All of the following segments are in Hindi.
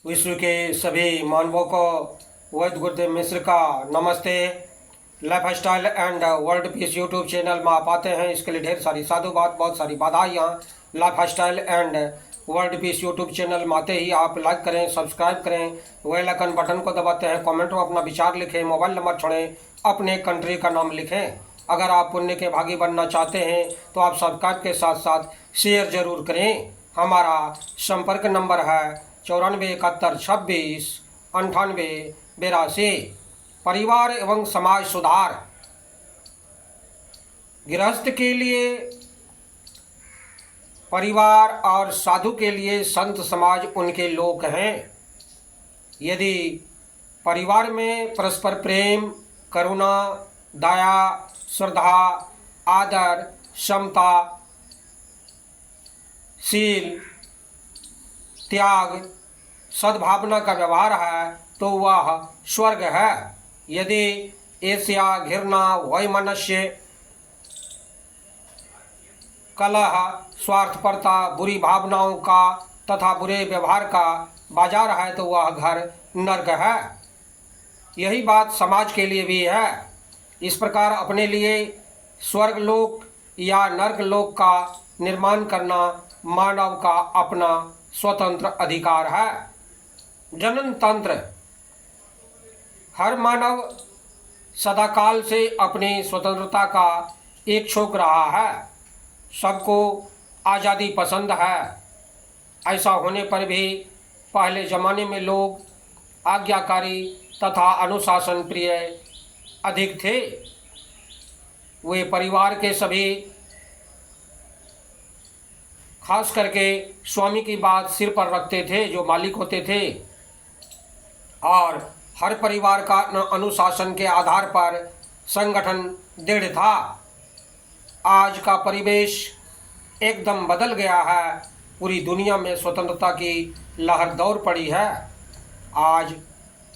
विश्व के सभी मानवों को वैद्य गुरुदेव मिश्र का नमस्ते। Life style and world peace YouTube channel में आप आते हैं, इसके लिए ढेर सारी साधुवाद, बहुत सारी बधाइयाँ। Life style and world peace YouTube channel में आते ही आप लाइक करें, सब्सक्राइब करें, बेल आइकन बटन को दबाते हैं, कमेंट में अपना विचार लिखें, मोबाइल नंबर छोड़ें, अपने कंट्री का नाम लिखें। अगर आप पुण्य के भागी बनना चाहते हैं तो आप सब्सक्राइब के साथ साथ शेयर जरूर करें। हमारा संपर्क नंबर है 94 71 26 98 82। परिवार एवं समाज सुधार। गृहस्थ के लिए परिवार और साधु के लिए संत समाज उनके लोक हैं। यदि परिवार में परस्पर प्रेम, करुणा, दया, श्रद्धा, आदर, समता, शील, त्याग, सद्भावना का व्यवहार है तो वह स्वर्ग है। यदि ईर्ष्या, घृणा, वैमनस्य, कलह, स्वार्थपरता, बुरी भावनाओं का तथा बुरे व्यवहार का बाजार है तो वह घर नर्क है। यही बात समाज के लिए भी है। इस प्रकार अपने लिए स्वर्गलोक या नर्कलोक का निर्माण करना मानव का अपना स्वतंत्र अधिकार है। जनन तंत्र। हर मानव सदाकाल से अपनी स्वतंत्रता का इच्छुक रहा है। सबको आज़ादी पसंद है। ऐसा होने पर भी पहले ज़माने में लोग आज्ञाकारी तथा अनुशासन प्रिय अधिक थे। वे परिवार के सभी, खास करके स्वामी की बात सिर पर रखते थे, जो मालिक होते थे, और हर परिवार का अनुशासन के आधार पर संगठन दृढ़ था। आज का परिवेश एकदम बदल गया है। पूरी दुनिया में स्वतंत्रता की लहर दौड़ पड़ी है। आज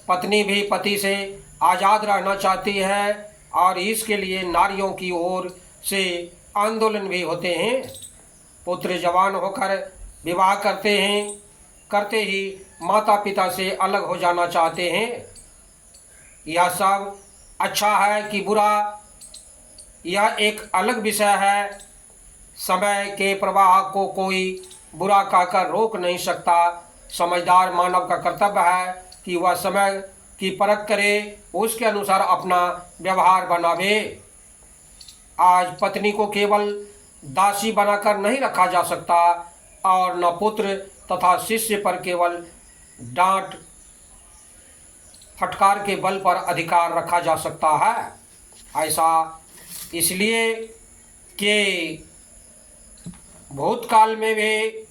पत्नी भी पति से आज़ाद रहना चाहती है और इसके लिए नारियों की ओर से आंदोलन भी होते हैं। पुत्र जवान होकर विवाह करते हैं, करते ही माता पिता से अलग हो जाना चाहते हैं। यह सब अच्छा है कि बुरा, यह एक अलग विषय है। समय के प्रवाह को कोई बुरा कहकर रोक नहीं सकता। समझदार मानव का कर्तव्य है कि वह समय की परख करे, उसके अनुसार अपना व्यवहार बनावे। आज पत्नी को केवल दासी बनाकर नहीं रखा जा सकता और न पुत्र तथा शिष्य पर केवल डांट फटकार के बल पर अधिकार रखा जा सकता है। ऐसा इसलिए कि भूतकाल में भी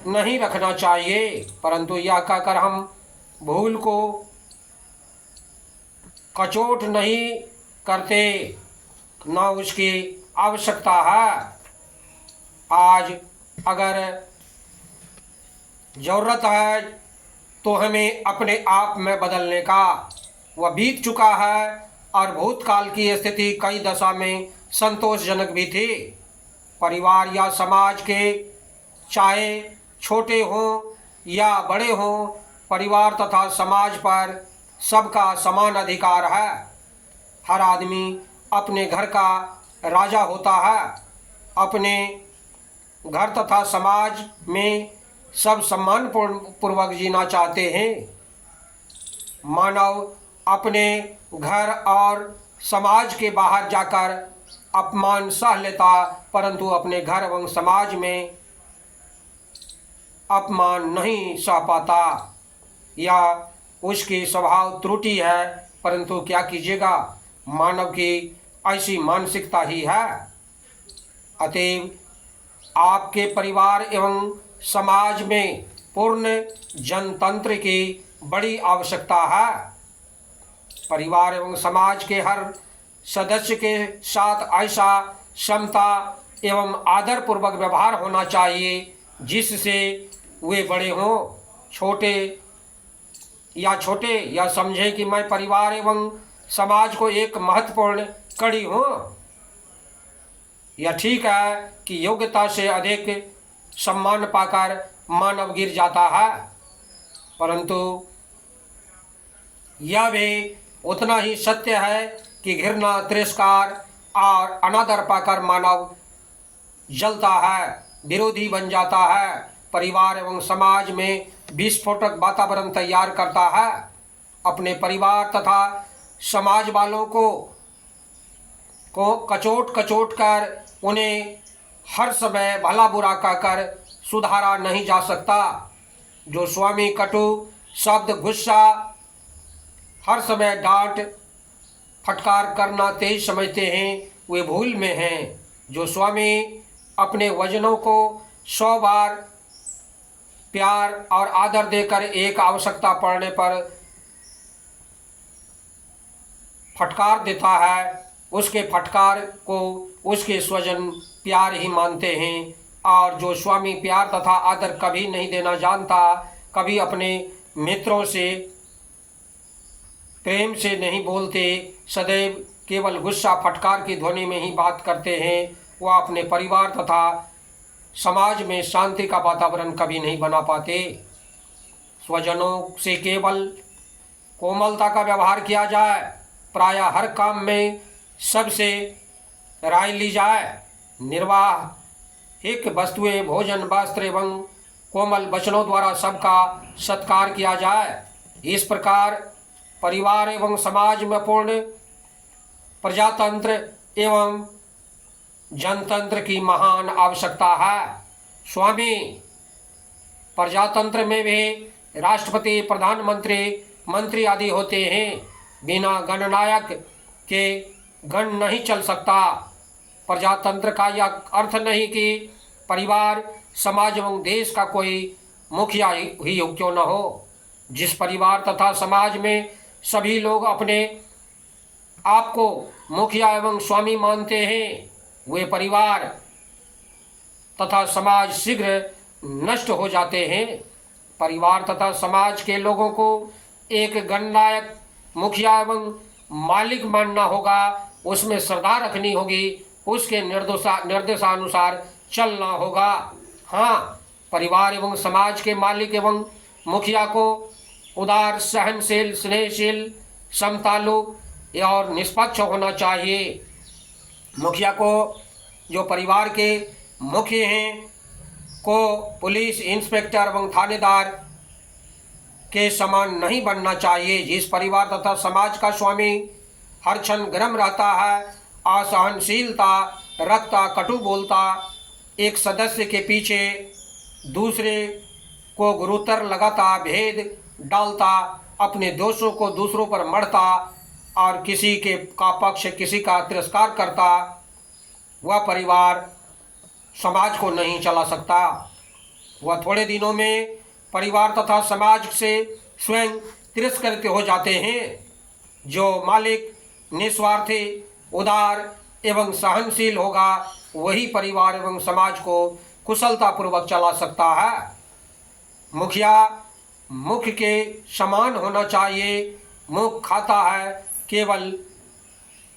नहीं रखना चाहिए, परंतु यह कहकर हम भूल को कचोट नहीं करते, न उसकी आवश्यकता है। आज अगर ज़रूरत है तो हमें अपने आप में बदलने का, वह बीत चुका है और भूतकाल की स्थिति कई दशा में संतोषजनक भी थी। परिवार या समाज के चाहे छोटे हों या बड़े हों, परिवार तथा समाज पर सबका समान अधिकार है। हर आदमी अपने घर का राजा होता है। अपने घर तथा समाज में सब सम्मान पूर्वक जीना चाहते हैं। मानव अपने घर और समाज के बाहर जाकर अपमान सह लेता, परंतु अपने घर एवं समाज में अपमान नहीं सह पाता। यह उसकी स्वभाव त्रुटि है, परंतु क्या कीजिएगा, मानव की ऐसी मानसिकता ही है। अतएव आपके परिवार एवं समाज में पूर्ण जनतंत्र की बड़ी आवश्यकता है। परिवार एवं समाज के हर सदस्य के साथ ऐसा समता एवं आदर पूर्वक व्यवहार होना चाहिए जिससे वे बड़े हों, छोटे या समझें कि मैं परिवार एवं समाज को एक महत्वपूर्ण कड़ी हूँ। यह ठीक है कि योग्यता से अधिक सम्मान पाकर मानव गिर जाता है, परंतु यह भी उतना ही सत्य है कि घृणा, तिरस्कार और अनादर पाकर मानव जलता है, विरोधी बन जाता है, परिवार एवं समाज में विस्फोटक वातावरण तैयार करता है। अपने परिवार तथा समाज वालों को कचोट कचोट कर उन्हें हर समय भला बुरा कहकर सुधारा नहीं जा सकता। जो स्वामी कटु शब्द, गुस्सा, हर समय डांट फटकार करना तेज समझते हैं, वे भूल में हैं। जो स्वामी अपने वजनों को 100 बार प्यार और आदर देकर एक आवश्यकता पड़ने पर फटकार देता है, उसके फटकार को उसके स्वजन प्यार ही मानते हैं। और जो स्वामी प्यार तथा आदर कभी नहीं देना जानता, कभी अपने मित्रों से प्रेम से नहीं बोलते, सदैव केवल गुस्सा फटकार की ध्वनि में ही बात करते हैं, वह अपने परिवार तथा समाज में शांति का वातावरण कभी नहीं बना पाते। स्वजनों से केवल कोमलता का व्यवहार किया जाए, प्रायः हर काम में सबसे राय ली जाए, निर्वाहिक वस्तुएं, भोजन, वस्त्र एवं कोमल वचनों द्वारा सबका सत्कार किया जाए। इस प्रकार परिवार एवं समाज में पूर्ण प्रजातंत्र एवं जनतंत्र की महान आवश्यकता है। स्वामी प्रजातंत्र में भी राष्ट्रपति, प्रधानमंत्री, मंत्री आदि होते हैं। बिना गणनायक के गण नहीं चल सकता। प्रजातंत्र का यह अर्थ नहीं कि परिवार, समाज एवं देश का कोई मुखिया ही क्यों न हो। जिस परिवार तथा समाज में सभी लोग अपने आप को मुखिया एवं स्वामी मानते हैं, वे परिवार तथा समाज शीघ्र नष्ट हो जाते हैं। परिवार तथा समाज के लोगों को एक गणनायक, मुखिया एवं मालिक मानना होगा, उसमें श्रद्धा रखनी होगी, उसके निर्देशानुसार चलना होगा। हाँ, परिवार एवं समाज के मालिक एवं मुखिया को उदार, सहनशील, स्नेहशील, समतालु और निष्पक्ष होना चाहिए। मुखिया को, जो परिवार के मुखिया हैं, को पुलिस, इंस्पेक्टर एवं थानेदार के समान नहीं बनना चाहिए। जिस परिवार तथा समाज का स्वामी हर क्षण गर्म रहता है, असहनशीलता रखता, कटु बोलता, एक सदस्य के पीछे दूसरे को गुरुतर लगाता, भेद डालता, अपने दोषों को दूसरों पर मढ़ता और किसी के का पक्ष, किसी का तिरस्कार करता, वह परिवार समाज को नहीं चला सकता। वह थोड़े दिनों में परिवार तथा समाज से स्वयं तिरस्कृत हो जाते हैं। जो मालिक निस्वार्थी, उदार एवं सहनशील होगा, वही परिवार एवं समाज को कुशलतापूर्वक चला सकता है। मुखिया मुख के समान होना चाहिए। मुख खाता है केवल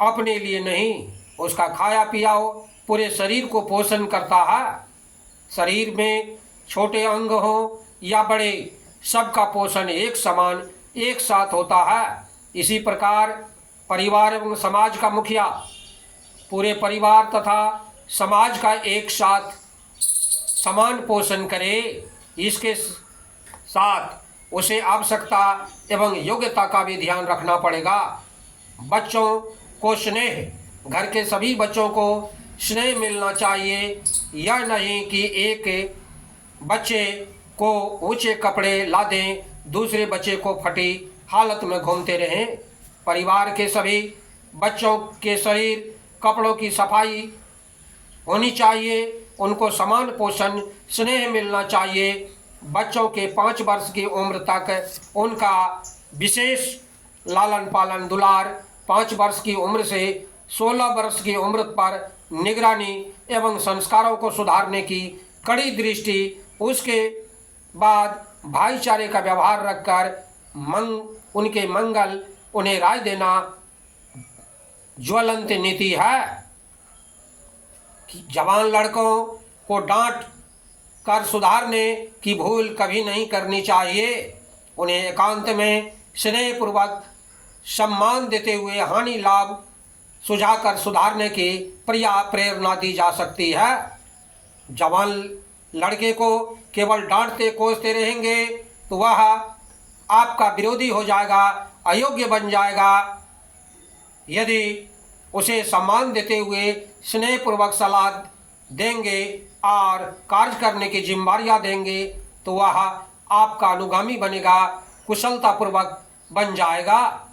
अपने लिए नहीं, उसका खाया पिया पूरे शरीर को पोषण करता है। शरीर में छोटे अंग हो या बड़े, सबका पोषण एक समान एक साथ होता है। इसी प्रकार परिवार एवं समाज का मुखिया पूरे परिवार तथा समाज का एक साथ समान पोषण करे। इसके साथ उसे आवश्यकता एवं योग्यता का भी ध्यान रखना पड़ेगा। बच्चों को स्नेह, घर के सभी बच्चों को स्नेह मिलना चाहिए। यह नहीं कि एक बच्चे को ऊंचे कपड़े ला दें, दूसरे बच्चे को फटी हालत में घूमते रहें। परिवार के सभी बच्चों के शरीर, कपड़ों की सफाई होनी चाहिए, उनको समान पोषण, स्नेह मिलना चाहिए। बच्चों के 5 वर्ष की उम्र तक उनका विशेष लालन पालन दुलार, 5 वर्ष की उम्र से 16 वर्ष की उम्र पर निगरानी एवं संस्कारों को सुधारने की कड़ी दृष्टि, उसके बाद भाईचारे का व्यवहार रखकर उनके मंगल, उन्हें राय देना ज्वलंत नीति है। कि जवान लड़कों को डांट कर सुधारने की भूल कभी नहीं करनी चाहिए। उन्हें एकांत में स्नेहपूर्वक सम्मान देते हुए हानि लाभ सुझाकर सुधारने की प्रेरणा दी जा सकती है। जवान लड़के को केवल डांटते कोसते रहेंगे तो वह आपका विरोधी हो जाएगा, अयोग्य बन जाएगा। यदि उसे सम्मान देते हुए स्नेहपूर्वक सलाह देंगे और कार्य करने की जिम्मेदारियां देंगे तो वह आपका अनुगामी बनेगा, कुशलतापूर्वक बन जाएगा।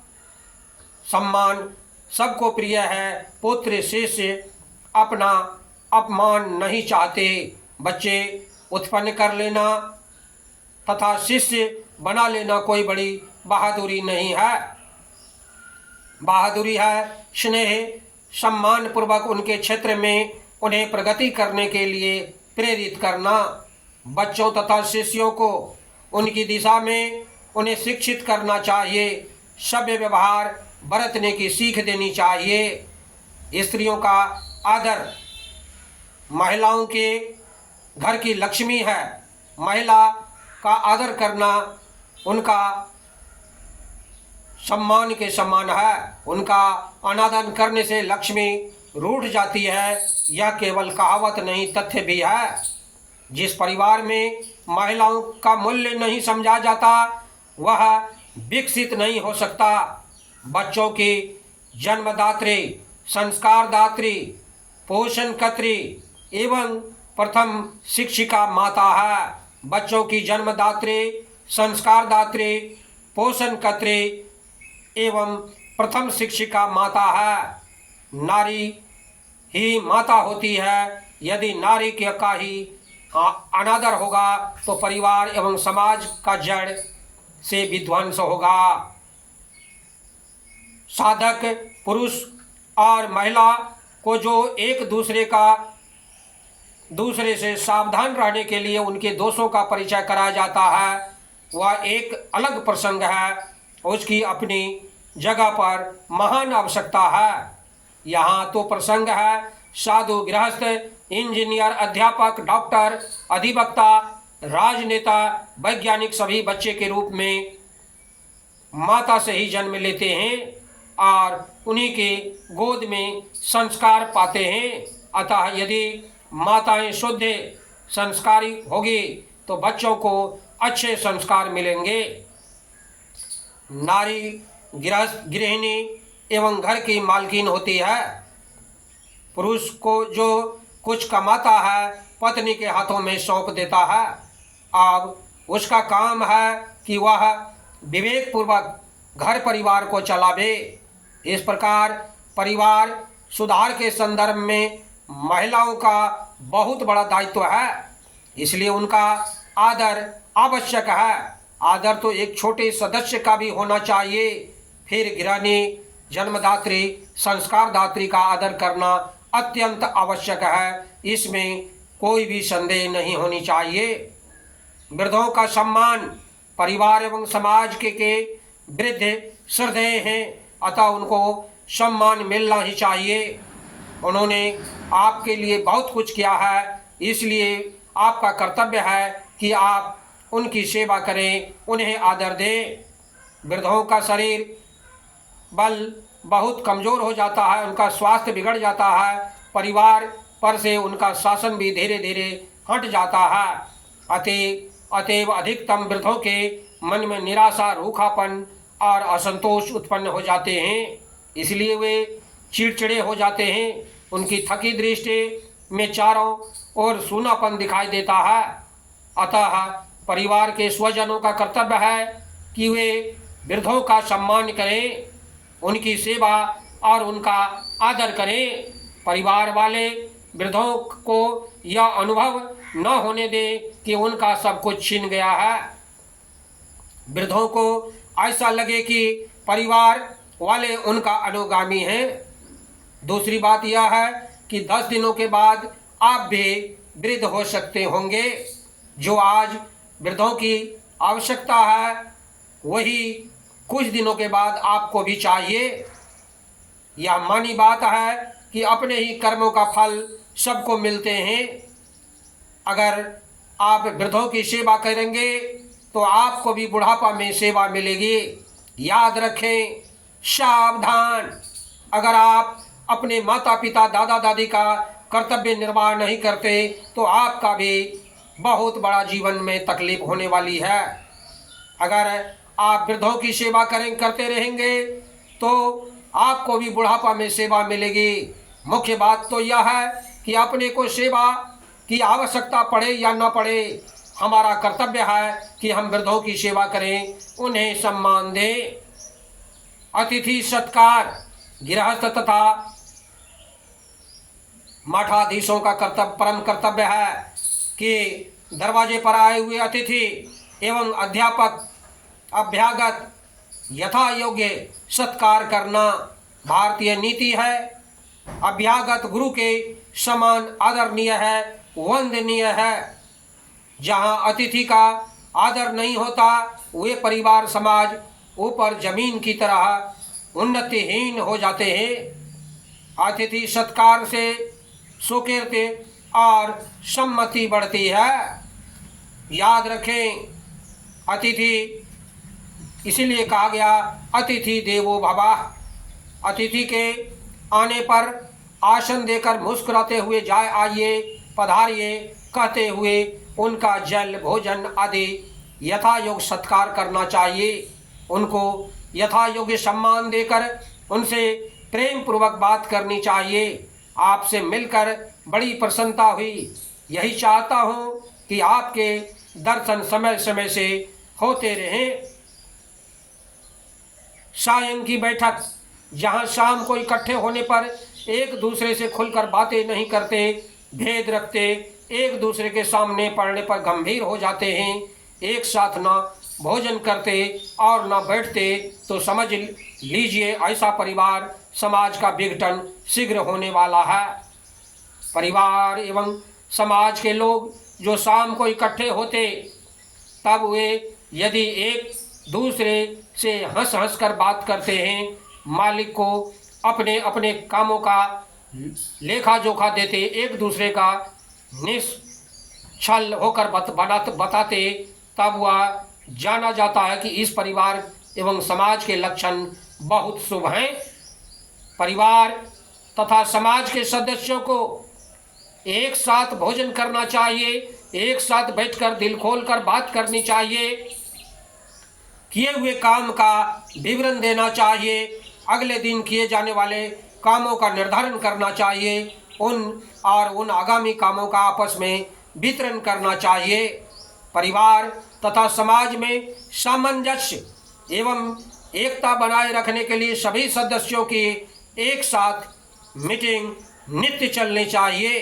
सम्मान सबको प्रिय है। पुत्र शिष्य अपना अपमान नहीं चाहते। बच्चे उत्पन्न कर लेना तथा शिष्य बना लेना कोई बड़ी बहादुरी नहीं है। बहादुरी है स्नेह सम्मान पूर्वक उनके क्षेत्र में उन्हें प्रगति करने के लिए प्रेरित करना। बच्चों तथा शिष्यों को उनकी दिशा में उन्हें शिक्षित करना चाहिए। सभ्य व्यवहार बरतने की सीख देनी चाहिए। स्त्रियों का आदर महिलाओं के घर की लक्ष्मी है। महिला का आदर करना उनका सम्मान के समान है। उनका अनादर करने से लक्ष्मी रूठ जाती है। यह केवल कहावत नहीं, तथ्य भी है। जिस परिवार में महिलाओं का मूल्य नहीं समझा जाता वह विकसित नहीं हो सकता। बच्चों की जन्मदात्री, संस्कारदात्री, पोषणकर्त्री एवं प्रथम शिक्षिका माता है। बच्चों की जन्मदात्री, संस्कारदात्री, पोषणकर्त्री एवं प्रथम शिक्षिका माता है। नारी ही माता होती है। यदि नारी का ही अनादर होगा तो परिवार एवं समाज का जड़ से विध्वंस होगा। साधक पुरुष और महिला को जो एक दूसरे से सावधान रहने के लिए उनके दोषों का परिचय कराया जाता है वह एक अलग प्रसंग है। उसकी अपनी जगह पर महान आवश्यकता है। यहाँ तो प्रसंग है साधु, गृहस्थ, इंजीनियर, अध्यापक, डॉक्टर, अधिवक्ता, राजनेता, वैज्ञानिक सभी बच्चे के रूप में माता से ही जन्म लेते हैं और उन्हीं के गोद में संस्कार पाते हैं। अतः यदि माताएं शुद्ध संस्कारी होगी तो बच्चों को अच्छे संस्कार मिलेंगे। नारी गृहिणी एवं घर की मालकिन होती है। पुरुष को जो कुछ कमाता है पत्नी के हाथों में सौंप देता है। अब उसका काम है कि वह विवेकपूर्वक घर परिवार को चलावे। इस प्रकार परिवार सुधार के संदर्भ में महिलाओं का बहुत बड़ा दायित्व है। इसलिए उनका आदर आवश्यक है। आदर तो एक छोटे सदस्य का भी होना चाहिए। फिर गृहिणी, जन्मदात्री, संस्कारदात्री का आदर करना अत्यंत आवश्यक है। इसमें कोई भी संदेह नहीं होनी चाहिए। वृद्धों का सम्मान परिवार एवं समाज के वृद्ध श्रद्धेय हैं, अतः उनको सम्मान मिलना ही चाहिए। उन्होंने आपके लिए बहुत कुछ किया है, इसलिए आपका कर्तव्य है कि आप उनकी सेवा करें, उन्हें आदर दें। वृद्धों का शरीर बल बहुत कमज़ोर हो जाता है, उनका स्वास्थ्य बिगड़ जाता है, परिवार पर से उनका शासन भी धीरे धीरे हट जाता है। अतएव अधिकतम वृद्धों के मन में निराशा, रूखापन और असंतोष उत्पन्न हो जाते हैं। इसलिए वे चिड़चिड़े हो जाते हैं। उनकी थकी दृष्टि में चारों ओर सूनापन दिखाई देता है। अतः परिवार के स्वजनों का कर्तव्य है कि वे वृद्धों का सम्मान करें, उनकी सेवा और उनका आदर करें। परिवार वाले वृद्धों को यह अनुभव न होने दें कि उनका सब कुछ छीन गया है। वृद्धों को ऐसा लगे कि परिवार वाले उनका अनुगामी हैं। दूसरी बात यह है कि 10 दिनों के बाद आप भी वृद्ध हो सकते होंगे। जो आज वृद्धों की आवश्यकता है वही कुछ दिनों के बाद आपको भी चाहिए। यह मानी बात है कि अपने ही कर्मों का फल सबको मिलते हैं। अगर आप वृद्धों की सेवा करेंगे तो आपको भी बुढ़ापा में सेवा मिलेगी। याद रखें, सावधान, अगर आप अपने माता पिता दादा दादी का कर्तव्य निर्वाह नहीं करते तो आपका भी बहुत बड़ा जीवन में तकलीफ होने वाली है। अगर आप वृद्धों की सेवा करते रहेंगे तो आपको भी बुढ़ापा में सेवा मिलेगी। मुख्य बात तो यह है कि अपने को सेवा की आवश्यकता पड़े या न पड़े, हमारा कर्तव्य है कि हम वृद्धों की सेवा करें, उन्हें सम्मान दें। अतिथि सत्कार गृहस्थ तथा मठाधीशों का परम कर्तव्य है कि दरवाजे पर आए हुए अतिथि एवं अध्यापक अभ्यागत यथा योग्य सत्कार करना भारतीय नीति है। अभ्यागत गुरु के समान आदरणीय है, वंदनीय है। जहाँ अतिथि का आदर नहीं होता वे परिवार समाज ऊपर जमीन की तरह उन्नतिहीन हो जाते हैं। अतिथि सत्कार से सुकीर्ति और सम्मति बढ़ती है। याद रखें, अतिथि इसीलिए कहा गया अतिथि देवो भवः। अतिथि के आने पर आसन देकर मुस्कुराते हुए जाए आइए पधारिए कहते हुए उनका जल भोजन आदि यथा योग्य सत्कार करना चाहिए। उनको यथा योग्य सम्मान देकर उनसे प्रेम पूर्वक बात करनी चाहिए। आपसे मिलकर बड़ी प्रसन्नता हुई। यही चाहता हूँ कि आपके दर्शन समय समय से होते रहें। सायं की बैठक, जहाँ शाम को इकट्ठे होने पर एक दूसरे से खुलकर बातें नहीं करते, भेद रखते, एक दूसरे के सामने पड़ने पर गंभीर हो जाते हैं, एक साथ ना भोजन करते और ना बैठते, तो समझ लीजिए ऐसा परिवार समाज का विघटन शीघ्र होने वाला है। परिवार एवं समाज के लोग जो शाम को इकट्ठे होते, तब वे यदि एक दूसरे से हंस हंस कर बात करते हैं, मालिक को अपने अपने कामों का लेखा जोखा देते, एक दूसरे का निश्छल होकर बताते, तब वह जाना जाता है कि इस परिवार एवं समाज के लक्षण बहुत शुभ हैं। परिवार तथा समाज के सदस्यों को एक साथ भोजन करना चाहिए, एक साथ बैठकर दिल खोलकर बात करनी चाहिए, किए हुए काम का विवरण देना चाहिए, अगले दिन किए जाने वाले कामों का निर्धारण करना चाहिए, उन आगामी कामों का आपस में वितरण करना चाहिए। परिवार तथा समाज में सामंजस्य एवं एकता बनाए रखने के लिए सभी सदस्यों की एक साथ मीटिंग नित्य चलनी चाहिए।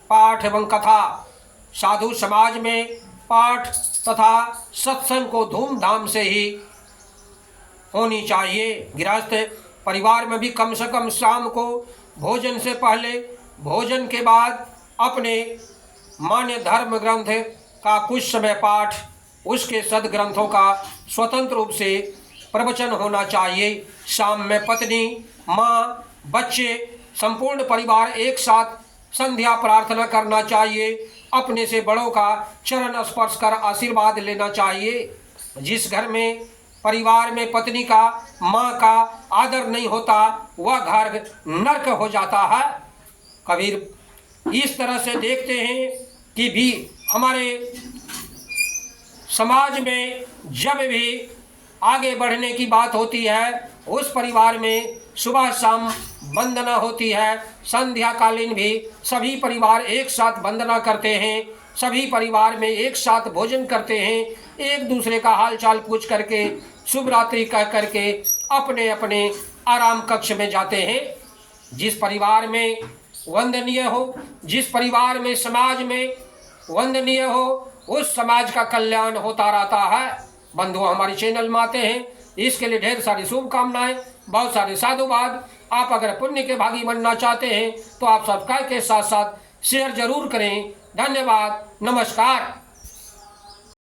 पाठ एवं कथा, साधु समाज में पाठ तथा सत्संग को धूमधाम से ही होनी चाहिए। गृहस्थ परिवार में भी कम से कम शाम को भोजन से पहले, भोजन के बाद अपने मान्य धर्म ग्रंथ का कुछ समय पाठ, उसके सदग्रंथों का स्वतंत्र रूप से प्रवचन होना चाहिए। शाम में पत्नी, माँ, बच्चे, संपूर्ण परिवार एक साथ संध्या प्रार्थना करना चाहिए। अपने से बड़ों का चरण स्पर्श कर आशीर्वाद लेना चाहिए। जिस घर में परिवार में पत्नी का, माँ का आदर नहीं होता, वह घर नरक हो जाता है। कबीर इस तरह से देखते हैं कि भी हमारे समाज में जब भी आगे बढ़ने की बात होती है, उस परिवार में सुबह शाम वंदना होती है, संध्या कालीन भी सभी परिवार एक साथ वंदना करते हैं, सभी परिवार में एक साथ भोजन करते हैं, एक दूसरे का हाल चाल पूछ करके शुभ रात्रि कह करके अपने अपने आराम कक्ष में जाते हैं। जिस परिवार में वंदनीय हो, जिस परिवार में समाज में वंदनीय हो, उस समाज का कल्याण होता रहता है। बंधु हमारे चैनल में आते हैं, इसके लिए ढेर सारी शुभकामनाएं, बहुत सारे साधुवाद। आप अगर पुण्य के भागी बनना चाहते हैं तो आप सब्सक्राइब के साथ साथ शेयर जरूर करें। धन्यवाद, नमस्कार।